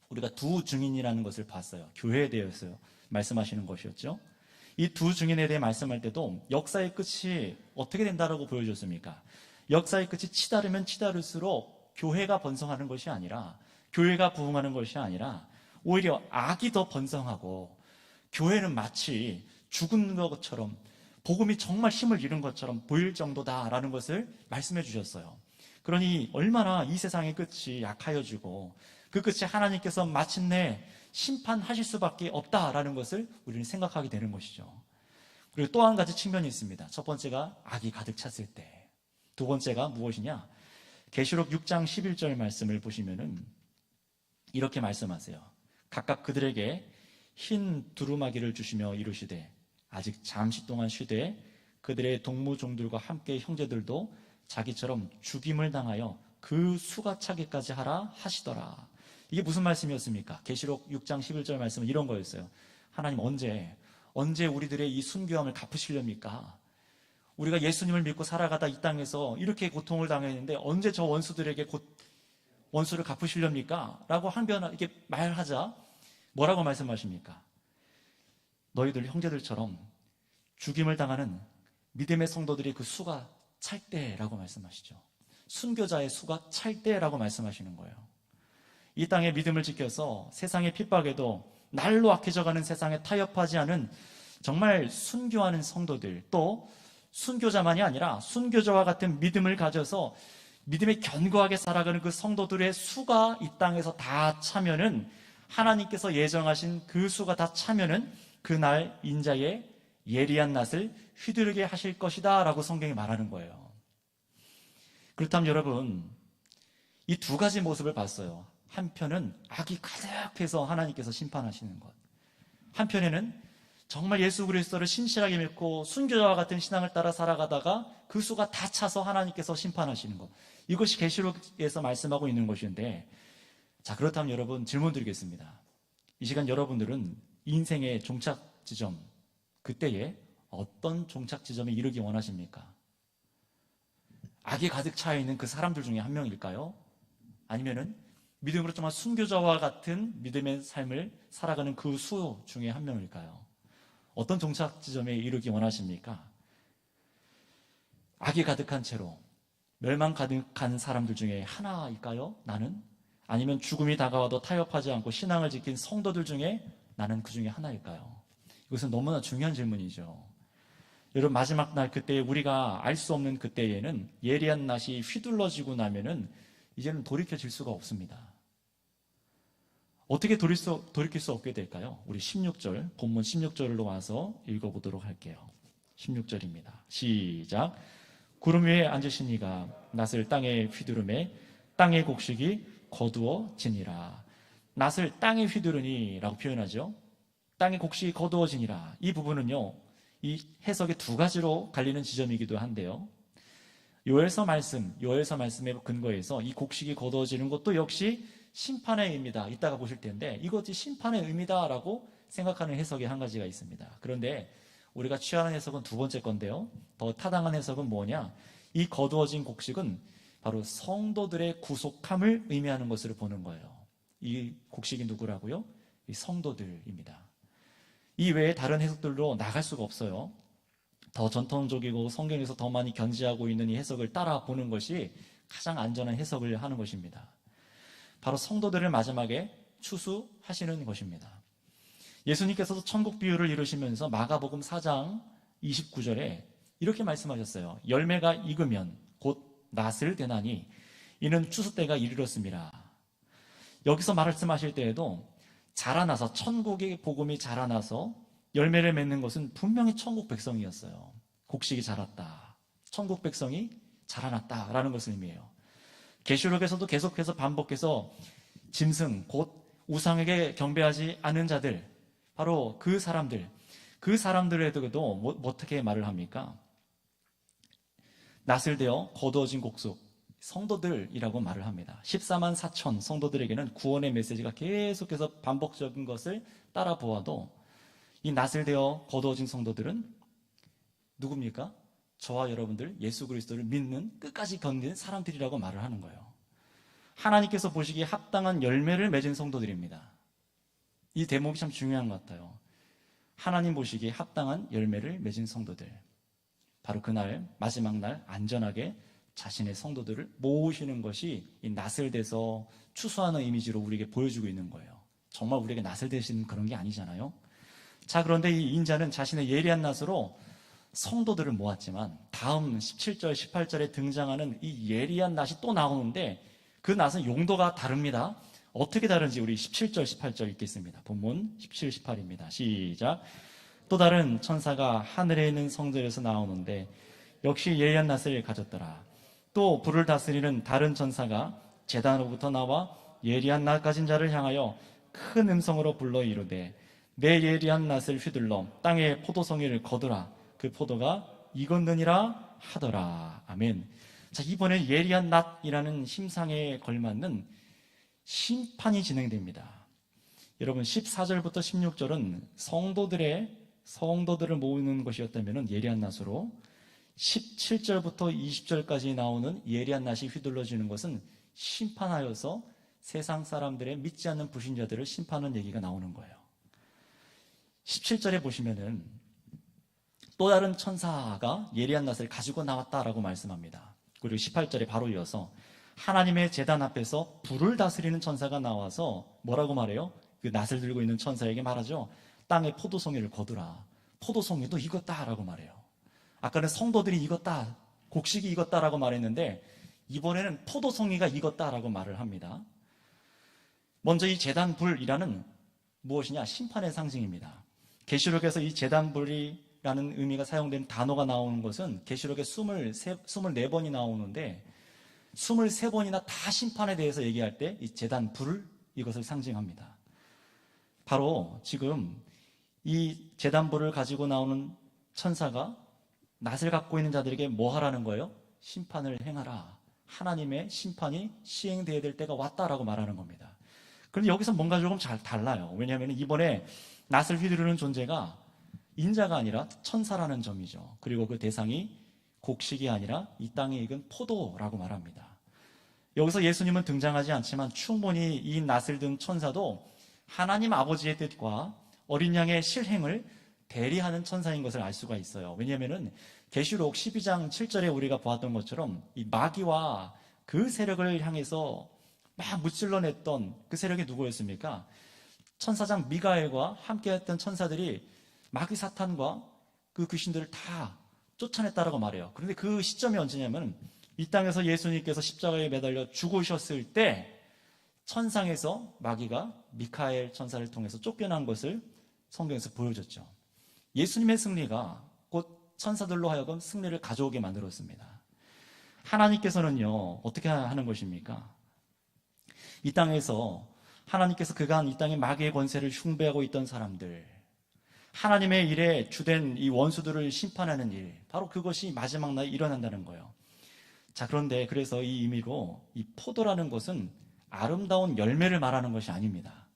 우리가 두 증인이라는 것을 봤어요. 교회에 대해서 말씀하시는 것이었죠. 이 두 증인에 대해 말씀할 때도 역사의 끝이 어떻게 된다라고 보여줬습니까? 역사의 끝이 치다르면 치다를수록 교회가 번성하는 것이 아니라, 교회가 부흥하는 것이 아니라 오히려 악이 더 번성하고 교회는 마치 죽은 것처럼 복음이 정말 힘을 잃은 것처럼 보일 정도다라는 것을 말씀해 주셨어요. 그러니 얼마나 이 세상의 끝이 약하여지고 그 끝이 하나님께서 마침내 심판하실 수밖에 없다라는 것을 우리는 생각하게 되는 것이죠. 그리고 또 한 가지 측면이 있습니다. 첫 번째가 악이 가득 찼을 때, 두 번째가 무엇이냐? 계시록 6장 11절 말씀을 보시면은 이렇게 말씀하세요. 각각 그들에게 흰 두루마기를 주시며 이르시되 아직 잠시 동안 쉬되 그들의 동무종들과 함께 형제들도 자기처럼 죽임을 당하여 그 수가 차기까지 하라 하시더라. 이게 무슨 말씀이었습니까? 계시록 6장 11절 말씀은 이런 거였어요. 하나님 언제 우리들의 이 순교함을 갚으시렵니까? 우리가 예수님을 믿고 살아가다 이 땅에서 이렇게 고통을 당했는데 언제 저 원수들에게 원수를 갚으시렵니까? 라고 이렇게 말하자 뭐라고 말씀하십니까? 너희들 형제들처럼 죽임을 당하는 믿음의 성도들이 그 수가 찰 때라고 말씀하시죠. 순교자의 수가 찰 때라고 말씀하시는 거예요. 이 땅의 믿음을 지켜서 세상의 핍박에도 날로 악해져가는 세상에 타협하지 않은 정말 순교하는 성도들, 또 순교자만이 아니라 순교자와 같은 믿음을 가져서 믿음에 견고하게 살아가는 그 성도들의 수가 이 땅에서 다 차면은, 하나님께서 예정하신 그 수가 다 차면은 그날 인자의 예리한 낫을 휘두르게 하실 것이다 라고 성경이 말하는 거예요. 그렇다면 여러분, 이 두 가지 모습을 봤어요. 한편은 악이 가득해서 하나님께서 심판하시는 것, 한편에는 정말 예수 그리스도를 신실하게 믿고 순교자와 같은 신앙을 따라 살아가다가 그 수가 다 차서 하나님께서 심판하시는 것, 이것이 계시록에서 말씀하고 있는 것인데, 자, 그렇다면 여러분 질문 드리겠습니다. 이 시간 여러분들은 인생의 종착 지점, 그때에 어떤 종착 지점에 이르기 원하십니까? 악이 가득 차 있는 그 사람들 중에 한 명일까요? 아니면은 믿음으로 정말 순교자와 같은 믿음의 삶을 살아가는 그 수 중에 한 명일까요? 어떤 종착 지점에 이르기 원하십니까? 악이 가득한 채로 멸망 가득한 사람들 중에 하나일까요? 나는? 아니면 죽음이 다가와도 타협하지 않고 신앙을 지킨 성도들 중에 나는 그 중에 하나일까요? 이것은 너무나 중요한 질문이죠. 여러분, 마지막 날 그때 우리가 알 수 없는 그때에는 예리한 낫이 휘둘러지고 나면은 이제는 돌이켜질 수가 없습니다. 어떻게 돌이킬 수 없게 될까요? 우리 16절, 본문 16절로 와서 읽어보도록 할게요. 16절입니다. 시작. 구름 위에 앉으신 이가 낫을 땅에 휘두르매 땅의 곡식이 거두어지니라. 낫을 땅에 휘두르니 라고 표현하죠. 땅의 곡식이 거두어지니라. 이 부분은요, 이 해석의 두 가지로 갈리는 지점이기도 한데요, 요엘서 말씀에 근거해서 이 곡식이 거두어지는 것도 역시 심판의 의미다, 이따가 보실 텐데 이것이 심판의 의미다라고 생각하는 해석이 한 가지가 있습니다. 그런데 우리가 취하는 해석은 두 번째 건데요, 더 타당한 해석은 뭐냐, 이 거두어진 곡식은 바로 성도들의 구속함을 의미하는 것으로 보는 거예요. 이 곡식이 누구라고요? 이 성도들입니다. 이 외에 다른 해석들로 나갈 수가 없어요. 더 전통적이고 성경에서 더 많이 견지하고 있는 이 해석을 따라 보는 것이 가장 안전한 해석을 하는 것입니다. 바로 성도들을 마지막에 추수하시는 것입니다. 예수님께서도 천국 비유를 이루시면서 마가복음 4장 29절에 이렇게 말씀하셨어요. 열매가 익으면 곧 낫을 대나니 이는 추수 때가 이르렀습니다. 여기서 말씀하실 때에도 자라나서, 천국의 복음이 자라나서 열매를 맺는 것은 분명히 천국 백성이었어요. 곡식이 자랐다, 천국 백성이 자라났다라는 것을 의미해요. 계시록에서도 계속해서 반복해서 짐승, 곧 우상에게 경배하지 않은 자들, 바로 그 사람들에게도 어떻게 말을 합니까? 낫을 대어 거두어진 곡식, 성도들이라고 말을 합니다. 14만 4천 성도들에게는 구원의 메시지가 계속해서 반복적인 것을 따라 보아도 이 낫을 대어 거두어진 성도들은 누굽니까? 저와 여러분들 예수 그리스도를 믿는, 끝까지 견디는 사람들이라고 말을 하는 거예요. 하나님께서 보시기에 합당한 열매를 맺은 성도들입니다. 이 대목이 참 중요한 것 같아요. 하나님 보시기에 합당한 열매를 맺은 성도들, 바로 그날 마지막 날 안전하게 자신의 성도들을 모으시는 것이 이 낫을 대서 추수하는 이미지로 우리에게 보여주고 있는 거예요. 정말 우리에게 낫을 대신 그런 게 아니잖아요. 자, 그런데 이 인자는 자신의 예리한 낫으로 성도들을 모았지만 다음 17절, 18절에 등장하는 이 예리한 낫이 또 나오는데 그 낫은 용도가 다릅니다. 어떻게 다른지 우리 17절, 18절 읽겠습니다. 본문 17, 18입니다. 시작. 또 다른 천사가 하늘에 있는 성전에서 나오는데 역시 예리한 낫을 가졌더라. 또 불을 다스리는 다른 천사가 제단으로부터 나와 예리한 낫 가진 자를 향하여 큰 음성으로 불러 이르되 내 예리한 낫을 휘둘러 땅에 포도송이를 거두라. 그 포도가 익었느니라 하더라. 아멘. 자, 이번에 예리한 낫이라는 심상에 걸맞는 심판이 진행됩니다. 여러분 14절부터 16절은 성도들을 모으는 것이었다면 예리한 낫으로 17절부터 20절까지 나오는 예리한 낫이 휘둘러지는 것은 심판하여서 세상 사람들의 믿지 않는 불신자들을 심판하는 얘기가 나오는 거예요. 17절에 보시면은 또 다른 천사가 예리한 낫을 가지고 나왔다라고 말씀합니다. 그리고 18절에 바로 이어서 하나님의 제단 앞에서 불을 다스리는 천사가 나와서 뭐라고 말해요? 그 낫을 들고 있는 천사에게 말하죠. 땅에 포도송이를 거두라. 포도송이도 익었다라고 말해요. 아까는 성도들이 익었다, 곡식이 익었다라고 말했는데 이번에는 포도송이가 익었다라고 말을 합니다. 먼저 이 제단 불이라는 무엇이냐? 심판의 상징입니다. 계시록에서 이 제단 불이라는 의미가 사용된 단어가 나오는 것은 계시록에 24번이 나오는데 23번이나 다 심판에 대해서 얘기할 때 이 제단 불, 이것을 상징합니다. 바로 지금 이 제단 불을 가지고 나오는 천사가 낫을 갖고 있는 자들에게 뭐 하라는 거예요? 심판을 행하라. 하나님의 심판이 시행되어야 될 때가 왔다라고 말하는 겁니다. 그런데 여기서 뭔가 조금 잘 달라요. 왜냐하면 이번에 낫을 휘두르는 존재가 인자가 아니라 천사라는 점이죠. 그리고 그 대상이 곡식이 아니라 이 땅에 익은 포도라고 말합니다. 여기서 예수님은 등장하지 않지만 충분히 이 낫을 든 천사도 하나님 아버지의 뜻과 어린 양의 실행을 대리하는 천사인 것을 알 수가 있어요. 왜냐하면 계시록 12장 7절에 우리가 보았던 것처럼 이 마귀와 그 세력을 향해서 막 무찔러냈던 그 세력이 누구였습니까? 천사장 미가엘과 함께했던 천사들이 마귀 사탄과 그 귀신들을 다 쫓아냈다라고 말해요. 그런데 그 시점이 언제냐면 이 땅에서 예수님께서 십자가에 매달려 죽으셨을 때 천상에서 마귀가 미카엘 천사를 통해서 쫓겨난 것을 성경에서 보여줬죠. 예수님의 승리가 곧 천사들로 하여금 승리를 가져오게 만들었습니다. 하나님께서는요, 어떻게 하는 것입니까? 이 땅에서 하나님께서 그간 이 땅의 마귀의 권세를 흉배하고 있던 사람들, 하나님의 일에 주된 이 원수들을 심판하는 일, 바로 그것이 마지막 날에 일어난다는 거예요. 자, 그런데 그래서 이 의미로 이 포도라는 것은 아름다운 열매를 말하는 것이 아닙니다.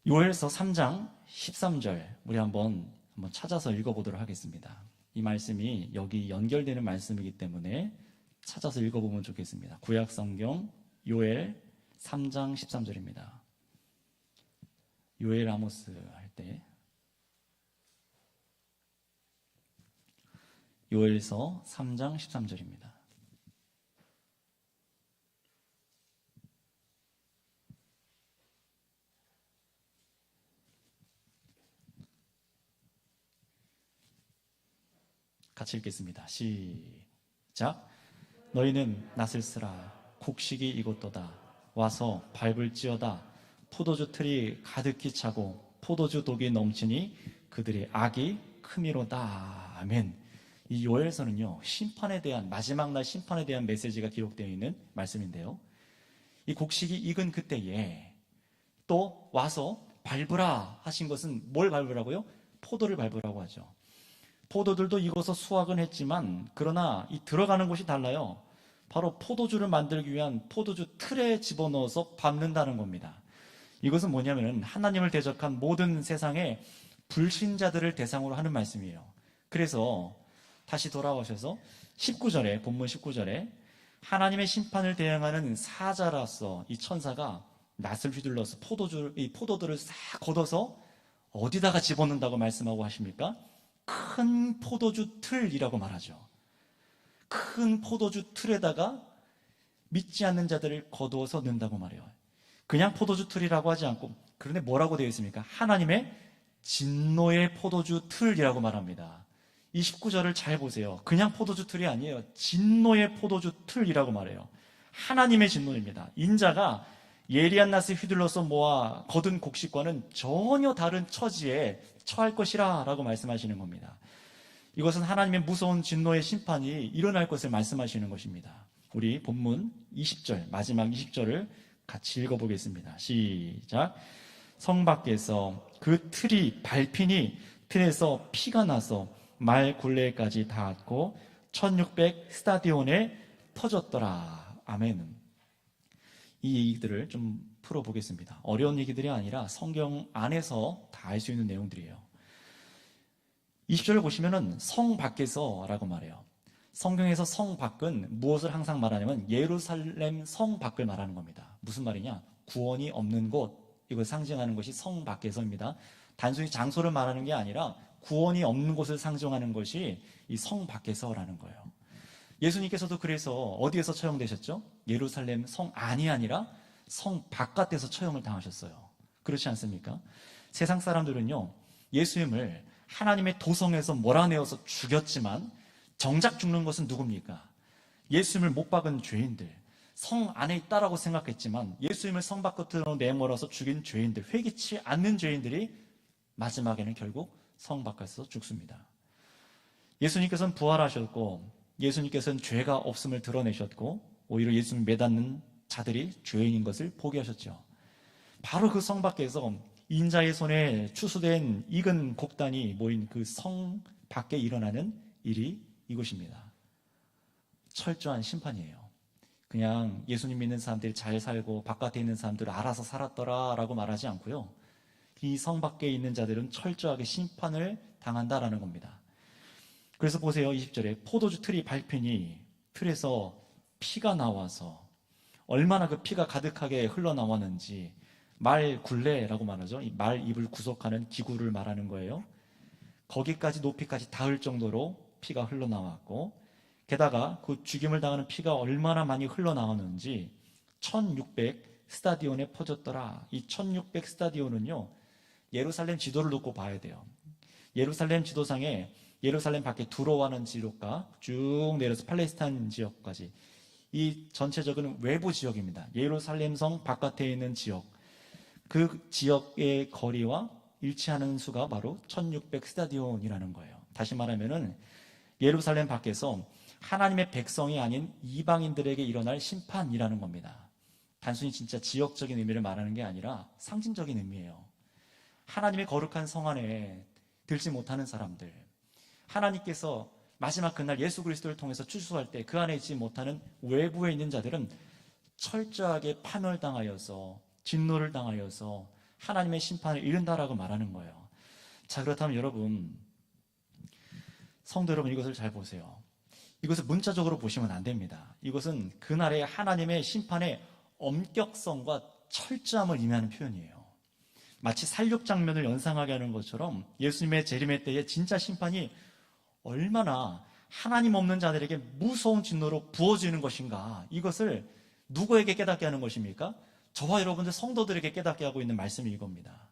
요엘서 3장 13절 우리 한번 찾아서 읽어보도록 하겠습니다. 이 말씀이 여기 연결되는 말씀이기 때문에 찾아서 읽어보면 좋겠습니다. 구약성경 요엘 3장 13절입니다. 요엘 아모스 할 때 요엘서 3장 13절입니다. 같이 읽겠습니다. 시작. 너희는 낫을 쓰라. 곡식이 익었도다. 와서 밟을지어다. 포도주 틀이 가득히 차고 포도주 독이 넘치니 그들의 악이 크미로다. 아멘. 이 요엘서는요, 심판에 대한, 마지막 날 심판에 대한 메시지가 기록되어 있는 말씀인데요, 이 곡식이 익은 그때에 또 와서 밟으라 하신 것은 뭘 밟으라고요? 포도를 밟으라고 하죠. 포도들도 익어서 수확은 했지만 그러나 이 들어가는 곳이 달라요. 바로 포도주를 만들기 위한 포도주 틀에 집어넣어서 밟는다는 겁니다. 이것은 뭐냐면 하나님을 대적한 모든 세상의 불신자들을 대상으로 하는 말씀이에요. 그래서 다시 돌아오셔서 19절에, 본문 19절에 하나님의 심판을 대행하는 사자로서 이 천사가 낫을 휘둘러서 이 포도들을 싹 걷어서 어디다가 집어넣는다고 말씀하고 하십니까? 큰 포도주 틀이라고 말하죠. 큰 포도주 틀에다가 믿지 않는 자들을 거두어서 넣는다고 말해요. 그냥 포도주 틀이라고 하지 않고, 그런데 뭐라고 되어 있습니까? 하나님의 진노의 포도주 틀이라고 말합니다. 이 19절을 잘 보세요. 그냥 포도주 틀이 아니에요. 진노의 포도주 틀이라고 말해요. 하나님의 진노입니다. 인자가 예리한 낫을 휘둘러서 모아 거둔 곡식과는 전혀 다른 처지에 처할 것이라 라고 말씀하시는 겁니다. 이것은 하나님의 무서운 진노의 심판이 일어날 것을 말씀하시는 것입니다. 우리 본문 20절, 마지막 20절을 같이 읽어보겠습니다. 시작. 성 밖에서 그 틀이 밟히니 틀에서 피가 나서 말 굴레까지 닿았고 1600 스타디온에 터졌더라. 아멘. 이 얘기들을 좀 풀어보겠습니다. 어려운 얘기들이 아니라 성경 안에서 다 알 수 있는 내용들이에요. 20절을 보시면은 성 밖에서 라고 말해요. 성경에서 성 밖은 무엇을 항상 말하냐면 예루살렘 성 밖을 말하는 겁니다. 무슨 말이냐? 구원이 없는 곳, 이걸 상징하는 것이 성 밖에서입니다. 단순히 장소를 말하는 게 아니라 구원이 없는 곳을 상징하는 것이 이 성 밖에서라는 거예요. 예수님께서도 그래서 어디에서 처형되셨죠? 예루살렘 성 안이 아니라 성 바깥에서 처형을 당하셨어요. 그렇지 않습니까? 세상 사람들은요, 예수님을 하나님의 도성에서 몰아내어서 죽였지만 정작 죽는 것은 누굽니까? 예수님을 못 박은 죄인들, 성 안에 있다라고 생각했지만 예수님을 성 밖으로 내몰아서 죽인 죄인들, 회개치 않는 죄인들이 마지막에는 결국 성 밖에서 죽습니다. 예수님께서는 부활하셨고 예수님께서는 죄가 없음을 드러내셨고 오히려 예수님 매닫는 자들이 죄인인 것을 포기하셨죠. 바로 그 성 밖에서 인자의 손에 추수된 익은 곡단이 모인 그 성 밖에 일어나는 일이 이것입니다. 철저한 심판이에요. 그냥 예수님 믿는 사람들이 잘 살고 바깥에 있는 사람들은 알아서 살았더라 라고 말하지 않고요, 이 성 밖에 있는 자들은 철저하게 심판을 당한다라는 겁니다. 그래서 보세요. 20절에 포도주 틀이 밟히니 틀에서 피가 나와서, 얼마나 그 피가 가득하게 흘러나왔는지, 말 굴레라고 말하죠. 이 말 입을 구속하는 기구를 말하는 거예요. 거기까지 높이까지 닿을 정도로 피가 흘러나왔고, 게다가 그 죽임을 당하는 피가 얼마나 많이 흘러나왔는지 1600 스타디온에 퍼졌더라. 이 1600 스타디온은요, 예루살렘 지도를 놓고 봐야 돼요. 예루살렘 지도상에 예루살렘 밖에 두로와는 지역과 쭉 내려서 팔레스타인 지역까지, 이 전체적인 외부 지역입니다. 예루살렘 성 바깥에 있는 지역, 그 지역의 거리와 일치하는 수가 바로 1600 스타디온이라는 거예요. 다시 말하면은 예루살렘 밖에서 하나님의 백성이 아닌 이방인들에게 일어날 심판이라는 겁니다. 단순히 진짜 지역적인 의미를 말하는 게 아니라 상징적인 의미예요. 하나님의 거룩한 성 안에 들지 못하는 사람들, 하나님께서 마지막 그날 예수 그리스도를 통해서 추수할 때 그 안에 있지 못하는 외부에 있는 자들은 철저하게 파멸당하여서, 진노를 당하여서 하나님의 심판을 이른다라고 말하는 거예요. 자, 그렇다면 여러분, 성도 여러분, 이것을 잘 보세요. 이것을 문자적으로 보시면 안 됩니다. 이것은 그날의 하나님의 심판의 엄격성과 철저함을 의미하는 표현이에요. 마치 살육 장면을 연상하게 하는 것처럼 예수님의 재림의 때의 진짜 심판이 얼마나 하나님 없는 자들에게 무서운 진노로 부어지는 것인가, 이것을 누구에게 깨닫게 하는 것입니까? 저와 여러분들 성도들에게 깨닫게 하고 있는 말씀이 이겁니다.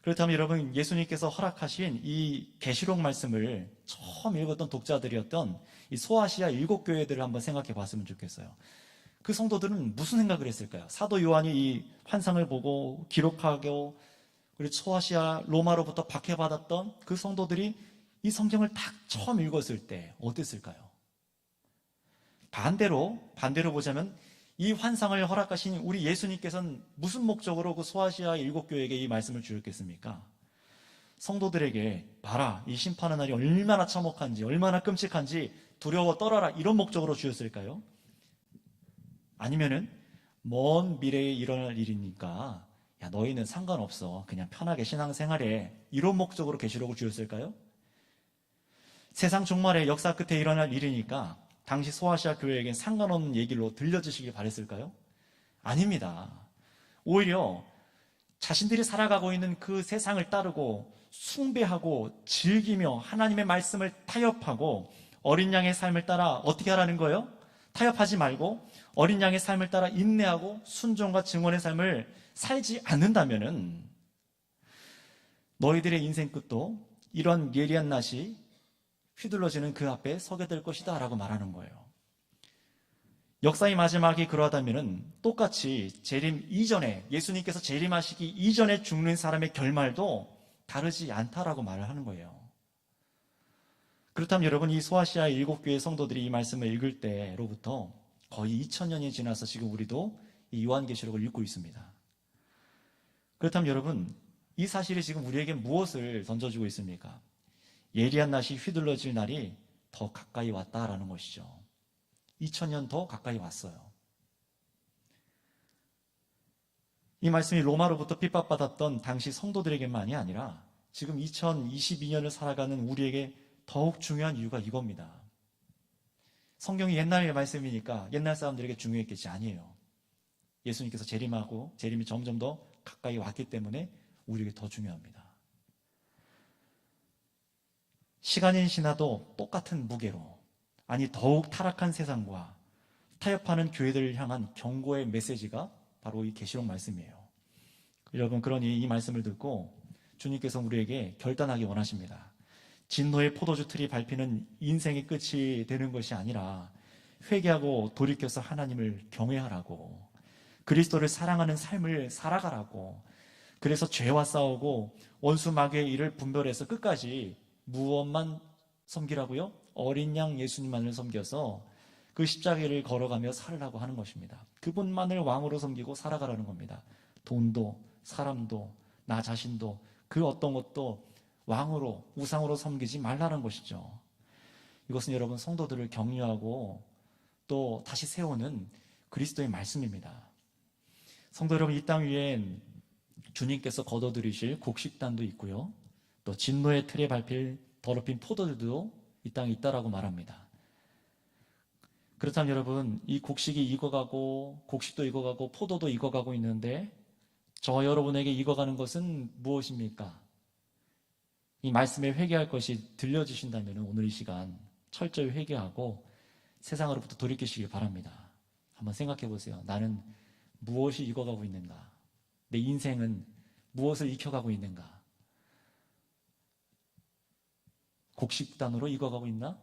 그렇다면 여러분, 예수님께서 허락하신 이 계시록 말씀을 처음 읽었던 독자들이었던 이 소아시아 7교회들을 한번 생각해 봤으면 좋겠어요. 그 성도들은 무슨 생각을 했을까요? 사도 요한이 이 환상을 보고 기록하고, 그리고 소아시아 로마로부터 박해받았던 그 성도들이 이 성경을 딱 처음 읽었을 때 어땠을까요? 반대로 보자면 이 환상을 허락하신 우리 예수님께서는 무슨 목적으로 그 소아시아 7교회에게 이 말씀을 주셨겠습니까? 성도들에게 봐라, 이 심판의 날이 얼마나 참혹한지, 얼마나 끔찍한지 두려워 떨어라, 이런 목적으로 주셨을까요? 아니면은 먼 미래에 일어날 일이니까 야, 너희는 상관없어, 그냥 편하게 신앙생활해, 이런 목적으로 계시록을 주셨을까요? 세상 종말의 역사 끝에 일어날 일이니까 당시 소아시아 교회에겐 상관없는 얘기로 들려주시길 바랬을까요? 아닙니다. 오히려 자신들이 살아가고 있는 그 세상을 따르고 숭배하고 즐기며 하나님의 말씀을 타협하고 어린 양의 삶을 따라 어떻게 하라는 거예요? 타협하지 말고 어린 양의 삶을 따라 인내하고 순종과 증언의 삶을 살지 않는다면은 너희들의 인생 끝도 이런 예리한 낫이 휘둘러지는 그 앞에 서게 될 것이다 라고 말하는 거예요. 역사의 마지막이 그러하다면 똑같이 재림 이전에, 예수님께서 재림하시기 이전에 죽는 사람의 결말도 다르지 않다라고 말을 하는 거예요. 그렇다면 여러분, 이 소아시아 7교회 성도들이 이 말씀을 읽을 때로부터 거의 2000년이 지나서 지금 우리도 이 요한계시록을 읽고 있습니다. 그렇다면 여러분, 이 사실이 지금 우리에게 무엇을 던져주고 있습니까? 예리한 낫이 휘둘러질 날이 더 가까이 왔다라는 것이죠. 2000년 더 가까이 왔어요. 이 말씀이 로마로부터 핍박받았던 당시 성도들에게만이 아니라 지금 2022년을 살아가는 우리에게 더욱 중요한 이유가 이겁니다. 성경이 옛날의 말씀이니까 옛날 사람들에게 중요했겠지. 아니에요. 예수님께서 재림이 점점 더 가까이 왔기 때문에 우리에게 더 중요합니다. 시간이 지나도 똑같은 무게로, 아니 더욱 타락한 세상과 타협하는 교회들을 향한 경고의 메시지가 바로 이 계시록 말씀이에요. 여러분, 그러니 이 말씀을 듣고 주님께서 우리에게 결단하기 원하십니다. 진노의 포도주 틀이 밟히는 인생의 끝이 되는 것이 아니라 회개하고 돌이켜서 하나님을 경외하라고, 그리스도를 사랑하는 삶을 살아가라고, 그래서 죄와 싸우고 원수 마귀의 일을 분별해서 끝까지 무엇만 섬기라고요? 어린 양 예수님만을 섬겨서 그 십자가를 걸어가며 살으라고 하는 것입니다. 그분만을 왕으로 섬기고 살아가라는 겁니다. 돈도 사람도 나 자신도 그 어떤 것도 왕으로 우상으로 섬기지 말라는 것이죠. 이것은 여러분 성도들을 격려하고 또 다시 세우는 그리스도의 말씀입니다. 성도 여러분, 이 땅 위엔 주님께서 거둬들이실 곡식단도 있고요, 또 진노의 틀에 밟힐 더럽힌 포도주도 이 땅에 있다라고 말합니다. 그렇다면 여러분, 이 곡식이 익어가고 곡식도 익어가고 포도도 익어가고 있는데 저와 여러분에게 익어가는 것은 무엇입니까? 이 말씀에 회개할 것이 들려주신다면 오늘 이 시간 철저히 회개하고 세상으로부터 돌이키시길 바랍니다. 한번 생각해 보세요. 나는 무엇이 익어가고 있는가? 내 인생은 무엇을 익혀가고 있는가? 곡식단으로 익어가고 있나?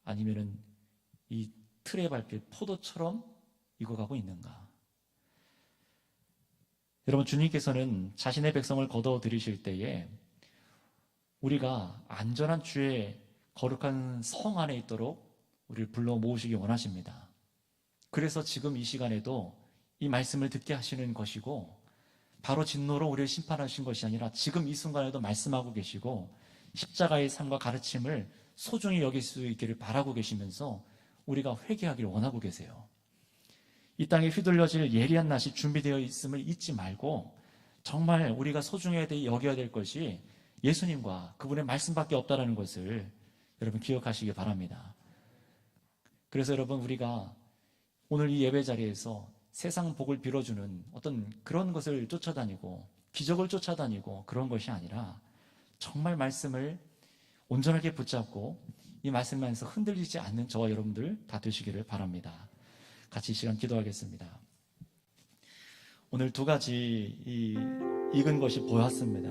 아니면은 이 틀에 밟힐 포도처럼 익어가고 있는가? 여러분, 주님께서는 자신의 백성을 거둬들이실 때에 우리가 안전한 주의 거룩한 성 안에 있도록 우리를 불러 모으시기 원하십니다. 그래서 지금 이 시간에도 이 말씀을 듣게 하시는 것이고, 바로 진노로 우리를 심판하신 것이 아니라 지금 이 순간에도 말씀하고 계시고 십자가의 삶과 가르침을 소중히 여길 수 있기를 바라고 계시면서 우리가 회개하기를 원하고 계세요. 이 땅에 휘둘려질 예리한 낫이 준비되어 있음을 잊지 말고 정말 우리가 소중해야 여겨야 될 것이 예수님과 그분의 말씀밖에 없다는 것을 여러분 기억하시기 바랍니다. 그래서 여러분, 우리가 오늘 이 예배 자리에서 세상 복을 빌어주는 어떤 그런 것을 쫓아다니고 기적을 쫓아다니고 그런 것이 아니라 정말 말씀을 온전하게 붙잡고 이 말씀만에서 흔들리지 않는 저와 여러분들 다 되시기를 바랍니다. 같이 이 시간 기도하겠습니다. 오늘 두 가지 익은 것이 보였습니다.